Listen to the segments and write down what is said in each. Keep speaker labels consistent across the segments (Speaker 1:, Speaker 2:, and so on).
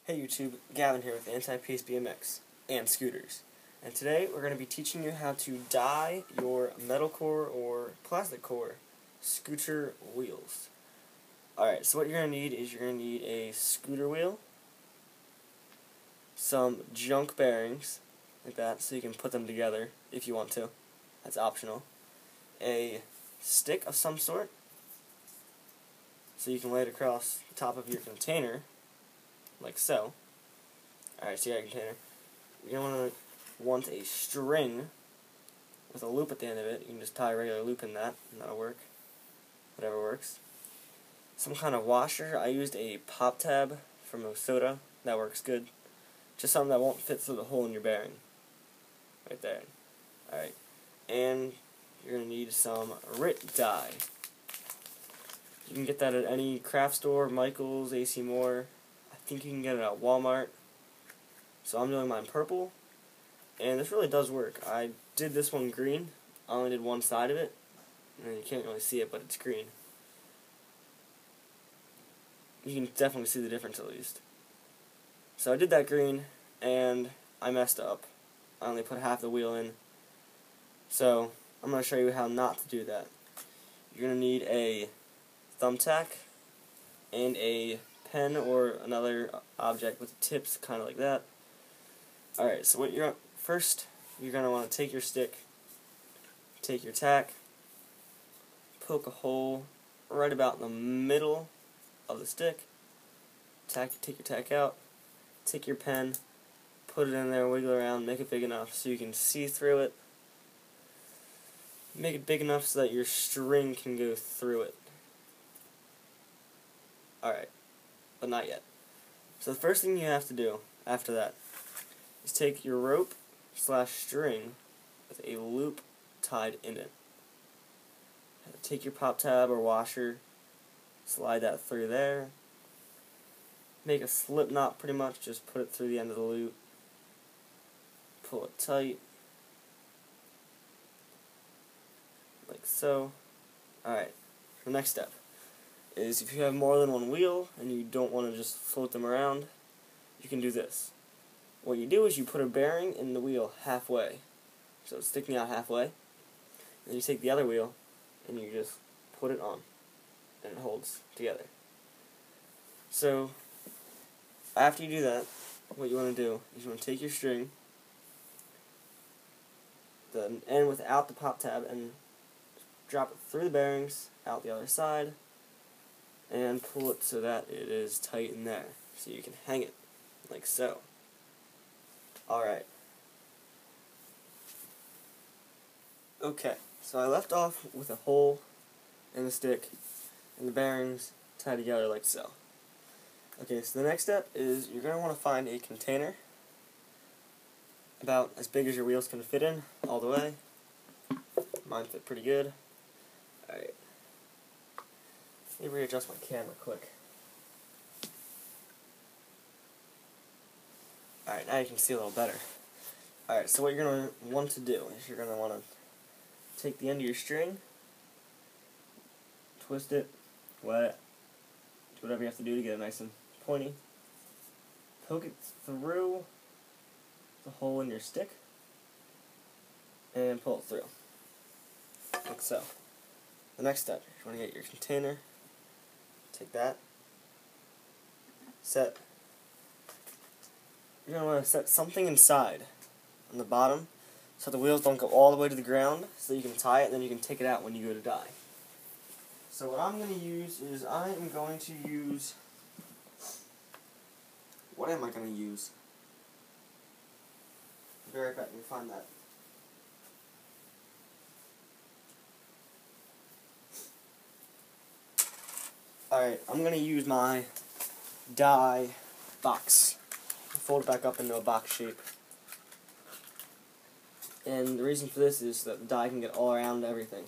Speaker 1: Hey YouTube, Gavin here with Anti-Pace BMX and scooters. And today we're going to be teaching you how to dye your metal core or plastic core scooter wheels. Alright, so what you're going to need is you're going to need a scooter wheel, some junk bearings, like that, so you can put them together if you want to. That's optional. A stick of some sort, so you can lay it across the top of your container, like so. Alright, so you got a container. You're going to want a string with a loop at the end of it. You can just tie a regular loop in that, and that'll work. Whatever works. Some kind of washer. I used a pop tab from soda. That works good. Just something that won't fit through the hole in your bearing. Right there. Alright. And you're going to need some RIT dye. You can get that at any craft store, Michael's, AC Moore. I think you can get it at Walmart. So I'm doing mine purple. And this really does work. I did this one green. I only did one side of it. And you can't really see it, but it's green. You can definitely see the difference at least. So I did that green, and I messed up. I only put half the wheel in. So I'm going to show you how not to do that. You're going to need a thumbtack and a pen or another object with tips kind of like that. Alright, so what first you're going to want to take your stick, take your tack, poke a hole right about in the middle of the stick, take your tack out, take your pen, put it in there, wiggle around, make it big enough so you can see through it. Make it big enough so that your string can go through it. Alright, but not yet. So the first thing you have to do after that is take your rope / string with a loop tied in it. Take your pop tab or washer, slide that through there, make a slip knot pretty much, just put it through the end of the loop, pull it tight, like so. Alright, the next step is if you have more than one wheel and you don't want to just float them around, you can do this. What you do is you put a bearing in the wheel halfway, so it's sticking out halfway, then you take the other wheel and you just put it on, and it holds together. So after you do that, what you want to do is you want to take your string, the end without the pop tab, and drop it through the bearings, out the other side, and pull it so that it is tight in there, so you can hang it, like so. Alright. Okay, so I left off with a hole in the stick, and the bearings tied together like so. Okay, so the next step is you're going to want to find a container about as big as your wheels can fit in, all the way. Mine fit pretty good. Alright. Let me readjust my camera quick. Alright, now you can see a little better. Alright, so what you're going to want to do is you're going to want to take the end of your string, twist it, wet it, do whatever you have to do to get it nice and pointy, poke it through the hole in your stick, and pull it through, like so. The next step, you want to get your container, take that, set. You're going to want to set something inside on the bottom so the wheels don't go all the way to the ground, so that you can tie it and then you can take it out when you go to dye. So what I'm going to use is what am I going to use? I'll be right back, let me find that. Alright, I'm going to use my dye box. Fold it back up into a box shape. And the reason for this is so that the dye can get all around everything.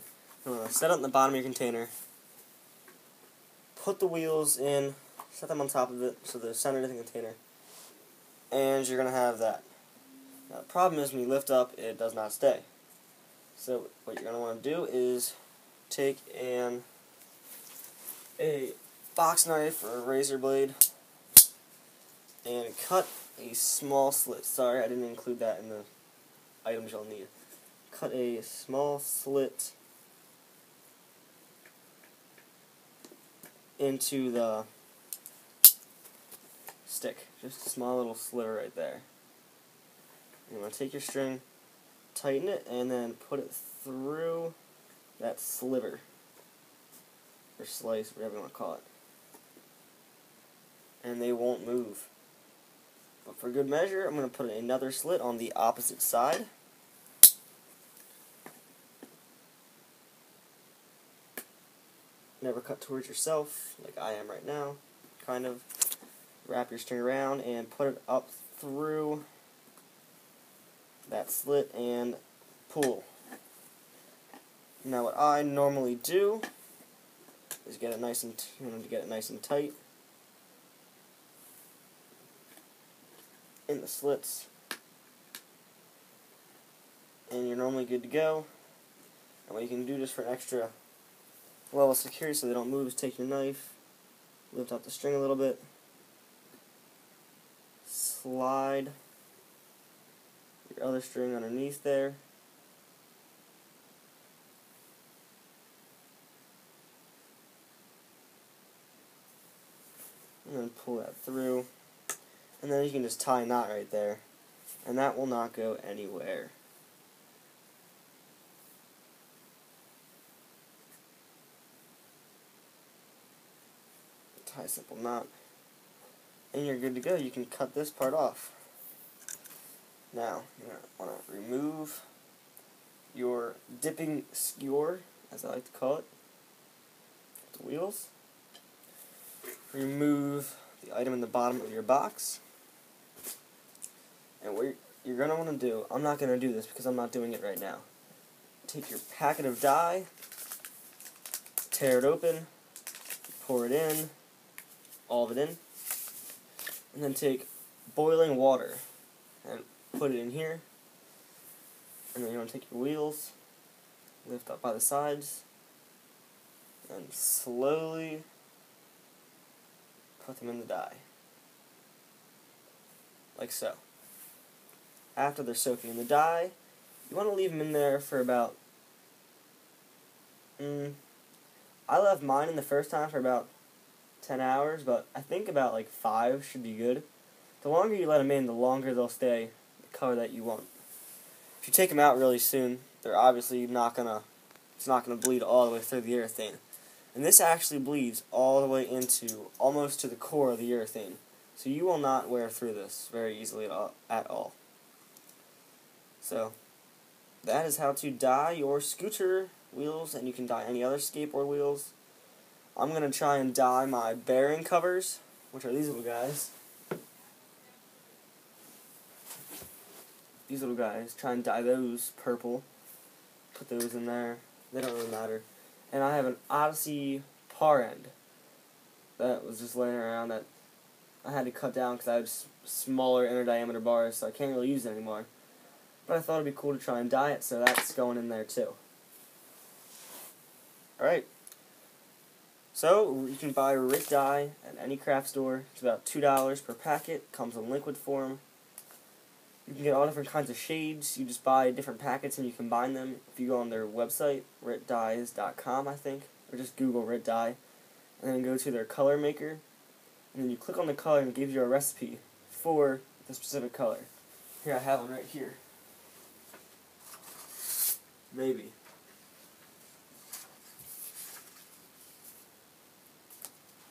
Speaker 1: Set it in the bottom of your container. Put the wheels in, set them on top of it so they're centered in the container. And you're going to have that. Now the problem is when you lift up, it does not stay. So what you're going to want to do is take a box knife or a razor blade, and cut a small slit. Sorry, I didn't include that in the items you'll need. Cut a small slit into the stick. Just a small little sliver right there. You want to take your string, tighten it, and then put it through that sliver, or slice, whatever you want to call it. And they won't move. But for good measure, I'm going to put another slit on the opposite side. Never cut towards yourself, like I am right now. Kind of wrap your string around and put it up through that slit and pull. Now what I normally do is get it nice and tight in the slits, and you're normally good to go. And what you can do just for an extra level of security so they don't move is take your knife, lift up the string a little bit, slide your other string underneath there, and then pull that through, and then you can just tie a knot right there, and that will not go anywhere. Tie a simple knot, and you're good to go. You can cut this part off. Now, you're going to want to remove your dipping skewer, as I like to call it, the wheels. Remove the item in the bottom of your box. And what you're going to want to do, I'm not going to do this because I'm not doing it right now. Take your packet of dye, tear it open, pour it in, all of it in, and then take boiling water and put it in here, and then you want to take your wheels, lift up by the sides, and slowly put them in the dye, like so. After they're soaking in the dye, you want to leave them in there for about, I left mine in the first time for about 10 hours, but I think about like 5 should be good. The longer you let them in, the longer they'll stay the color that you want. If you take them out really soon, they're obviously it's not gonna bleed all the way through the urethane. And this actually bleeds all the way into, almost to the core of the urethane. So you will not wear through this very easily at all. So, that is how to dye your scooter wheels, and you can dye any other skateboard wheels. I'm going to try and dye my bearing covers, which are these little guys. These little guys, try and dye those purple. Put those in there. They don't really matter. And I have an Odyssey par end that was just laying around that I had to cut down because I had smaller inner diameter bars, so I can't really use it anymore. But I thought it'd be cool to try and dye it, so that's going in there too. Alright. So, you can buy Rit dye at any craft store. It's about $2 per packet. Comes in liquid form. You can get all different kinds of shades. You just buy different packets and you combine them. If you go on their website, ritdyes.com, I think, or just Google Rit dye, and then go to their color maker, and then you click on the color and it gives you a recipe for the specific color. Here, I have one right here. Maybe.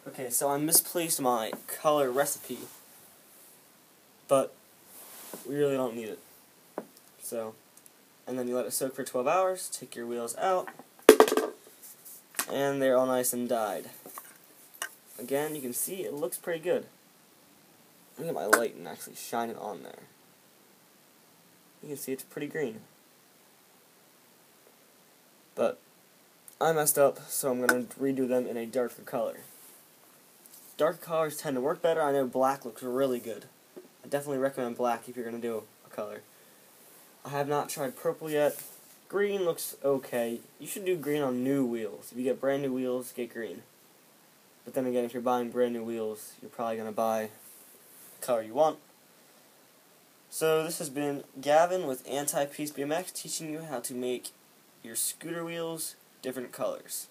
Speaker 1: Okay, so I misplaced my color recipe, but we really don't need it. So, and then you let it soak for 12 hours, take your wheels out, and they're all nice and dyed. Again, you can see it looks pretty good. Let me get my light and actually shine it on there. You can see it's pretty green. But I messed up, so I'm going to redo them in a darker color. Darker colors tend to work better. I know black looks really good. I definitely recommend black if you're going to do a color. I have not tried purple yet. Green looks okay. You should do green on new wheels. If you get brand new wheels, get green. But then again, if you're buying brand new wheels, you're probably going to buy a color you want. So this has been Gavin with Anti-Peace BMX teaching you how to make your scooter wheels different colors.